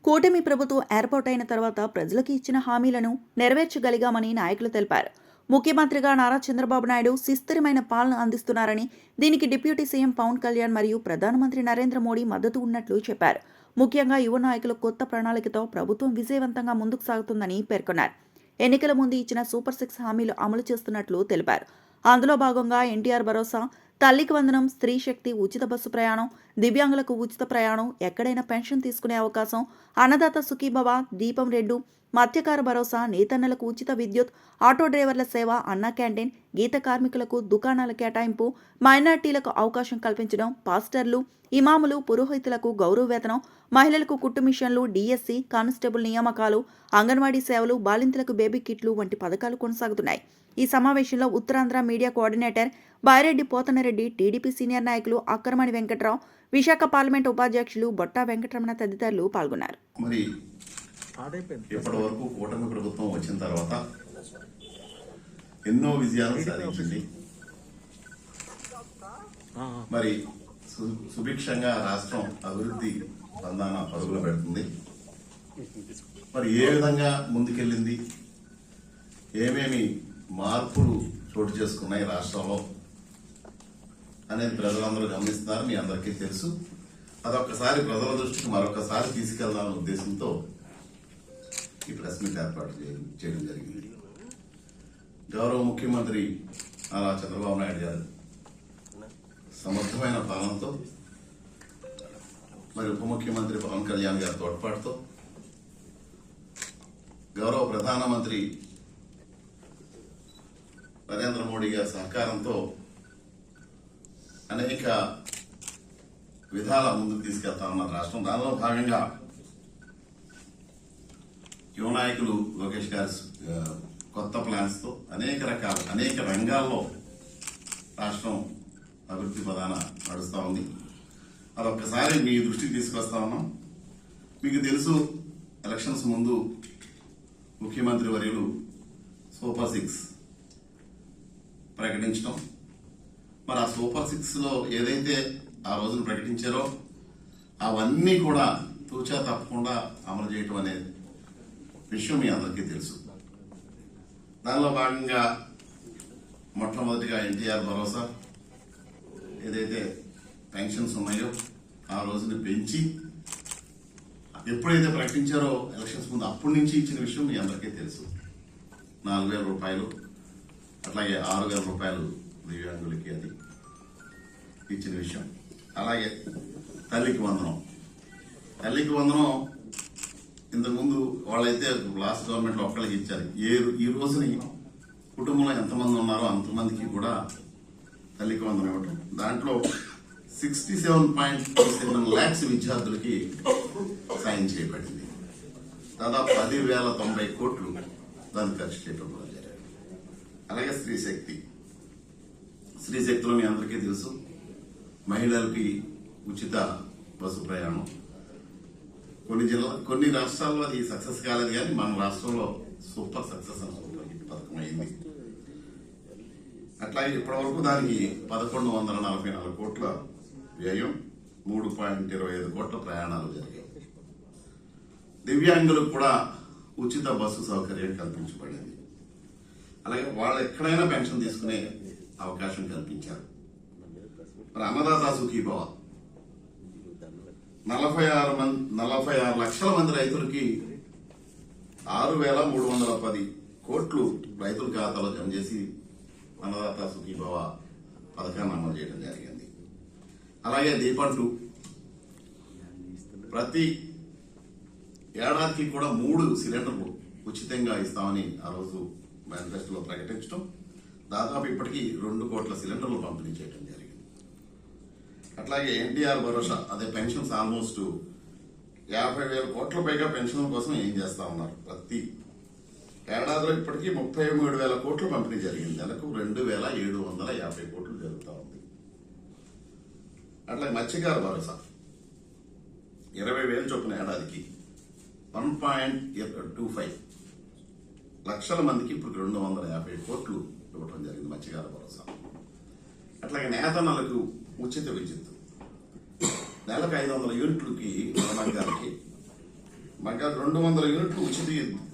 కూటమి ప్రభుత్వం ఏర్పాటైన తర్వాత ప్రజలకు ఇచ్చిన హామీలను నెరవేర్చగలిగామని నాయకులు తెలిపారు. ముఖ్యమంత్రిగా నారా చంద్రబాబు నాయుడు సుస్థిరమైన పాలన అందిస్తున్నారని, దీనికి డిప్యూటీ సీఎం పవన్ కళ్యాణ్ మరియు ప్రధానమంత్రి నరేంద్ర మోడీ మద్దతు ఉన్నట్లు చెప్పారు. ముఖ్యంగా యువ నాయకుల కొత్త ప్రణాళికతో ప్రభుత్వం విజయవంతంగా ముందుకు సాగుతుందని పేర్కొన్నారు. ఎన్నికల ముందు ఇచ్చిన సూపర్ 6 హామీలు అమలు చేస్తున్నట్లు తెలిపారు. అందులో భాగంగా ఎన్టీఆర్ భరోసా, తల్లికి వందనం, స్త్రీ శక్తి, ఉచిత బస్సు ప్రయాణం, దివ్యాంగులకు ఉచిత ప్రయాణం, ఎక్కడైనా పెన్షన్ తీసుకునే అవకాశం, అన్నదాత సుఖీభవ, దీపం 2, మత్స్యకార భరోసా, నేతన్నలకు ఉచిత విద్యుత్, ఆటో డ్రైవర్ల సేవ, అన్నా క్యాంటీన్, గీత కార్మికులకు దుకాణాల కేటాయింపు, మైనార్టీలకు అవకాశం కల్పించడం, పాస్టర్లు, ఇమాములు, పురోహితులకు గౌరవ వేతనం, మహిళలకు కుట్టు మిషన్లు, డిఎస్సి, కానిస్టేబుల్ నియామకాలు, అంగన్వాడీ సేవలు, బాలింతలకు బేబీ కిట్లు వంటి పథకాలు కొనసాగుతున్నాయి. ఈ సమావేశంలో Uttarandhra media coordinator Bayireddy Pothanareddy, TDP senior నాయకులు అక్కరమణి వెంకట్రావు, విశాఖ పార్లమెంట్ ఉపాధ్యక్షులు బొట్టా వెంకటరమణ తదితరులు పాల్గొన్నారు. మరి ఇప్పటి వరకు కూటమి ప్రభుత్వం వచ్చిన తర్వాత ఎన్నో విజయాలు సాధించింది. మరి సుభిక్షంగా రాష్ట్రం అభివృద్ధి బంధాన పరుగులు పెడుతుంది. మరి ఏ విధంగా ముందుకెళ్ళింది, ఏమేమి మార్పులు చోటు చేసుకున్నాయి రాష్ట్రంలో అనేది ప్రజలందరూ గమనిస్తున్నారు. మీ అందరికీ తెలుసు. అదొక్కసారి ప్రజల దృష్టికి మరొకసారి తీసుకెళ్దామనే ఉద్దేశంతో ఈ ప్రెస్ మీట్ ఏర్పాటు చేయడం జరిగింది. గౌరవ ముఖ్యమంత్రి నారా చంద్రబాబు నాయుడు గారు సమర్థమైన పాలనతో, మరి ఉప ముఖ్యమంత్రి పవన్ కళ్యాణ్ గారి తోడ్పాటుతో, గౌరవ ప్రధానమంత్రి నరేంద్ర మోడీ గారి సహకారంతో అనేక విధాల ముందుకు తీసుకెళ్తా ఉన్న రాష్ట్రం. దానిలో భాగంగా యువ నాయకులు లోకేష్ గారి కొత్త ప్లాన్స్ తో అనేక రంగాల్లో రాష్ట్రం అభివృద్ధి ప్రధాన నడుస్తూ ఉంది. అదొక్కసారి మీ దృష్టికి తీసుకొస్తా ఉన్నాం. మీకు తెలుసు, ఎలక్షన్స్ ముందు ముఖ్యమంత్రి వర్యులు సూపర్ 6 ప్రకటించడం. మరి ఆ సూపర్ 6లో ఏదైతే ఆ రోజున ప్రకటించారో అవన్నీ కూడా తూచా తప్పకుండా అమలు చేయటం అనే విషయం మీ అందరికీ తెలుసు. దానిలో భాగంగా మొట్టమొదటిగా ఎన్టీఆర్ భరోసా, ఏదైతే పెన్షన్స్ ఉన్నాయో ఆ రోజుని పెంచి ఎప్పుడైతే ప్రకటించారో ఎలక్షన్స్ ముందు అప్పటి నుంచి ఇచ్చిన విషయం మీ అందరికీ తెలుసు. 4,000 రూపాయలు, అట్లాగే 6,000 రూపాయలు దివ్యాంగులకి అది ఇచ్చిన విషయం. అలాగే తల్లికి వందనం ఇంతకుముందు వాళ్ళైతే లాస్ట్ గవర్నమెంట్ లో ఒక్కళ్ళకి ఇచ్చారు. ఈ రోజుని కుటుంబంలో ఎంతమంది ఉన్నారో అంతమందికి కూడా తల్లికి వందనం ఇవ్వటం. దాంట్లో 67.7 lakhs విద్యార్థులకి సాయం చేయబడింది. దాదాపు 10,090 కోట్లు దాన్ని ఖర్చు చేయడం జరిగింది. అలాగే స్త్రీ శక్తిలో మీ అందరికీ తెలుసు, మహిళలకి ఉచిత బస్సు ప్రయాణం. కొన్ని రాష్ట్రాల్లో అది సక్సెస్ కాలేదు, కానీ మన రాష్ట్రంలో సూపర్ సక్సెస్ అని సూపర్ హిట్ పథకం అయింది. అట్లాగే ఇప్పటి వరకు దానికి 1,144 కోట్ల వ్యయం, 3.25 కోట్ల ప్రయాణాలు జరిగాయి. దివ్యాంగులకు కూడా ఉచిత బస్సు సౌకర్యం కల్పించబడింది. అలాగే వాళ్ళు ఎక్కడైనా పెన్షన్ తీసుకునే అవకాశం కల్పించారు. మరి అన్నదాత సుఖీభవ 46 లక్షల మంది రైతులకి 6,310 కోట్లు రైతుల ఖాతాలో జమ చేసి అన్నదాత సుఖీభవ పథకాన్ని అమలు చేయడం జరిగింది. అలాగే దీపం 2 ప్రతి ఏడాదికి కూడా 3 సిలిండర్లు ఉచితంగా ఇస్తామని ఆ రోజు మేనిఫెస్టోలో ప్రకటించడం. దాదాపు ఇప్పటికీ 2 కోట్ల సిలిండర్లు పంపిణీ చేయడం జరిగింది. అట్లాగే ఎన్టీఆర్ భరోసా, అదే పెన్షన్స్ ఆల్మోస్ట్ 50,000 కోట్ల పైగా పెన్షన్ల కోసం ఏం చేస్తా ఉన్నారు. ప్రతి ఏడాదిలో ఇప్పటికీ 33,000 కోట్లు పంపిణీ జరిగింది. నెలకు 2,750 కోట్లు జరుగుతూ ఉంది. అట్లాగే మత్స్యకార భరోసా 20,000 చొప్పున ఏడాదికి 1.25 లక్షల మందికి ఇప్పుడు 250 కోట్లు ఇవ్వడం జరిగింది మత్స్యకార భరోసా. అట్లాగే నేతన్నలకు ఉచిత విద్యుత్, నెలకు 500 యూనిట్లకి మరమగ్గాలకి మాకు 200 యూనిట్లు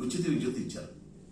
ఉచిత విద్యుత్ ఇచ్చారు.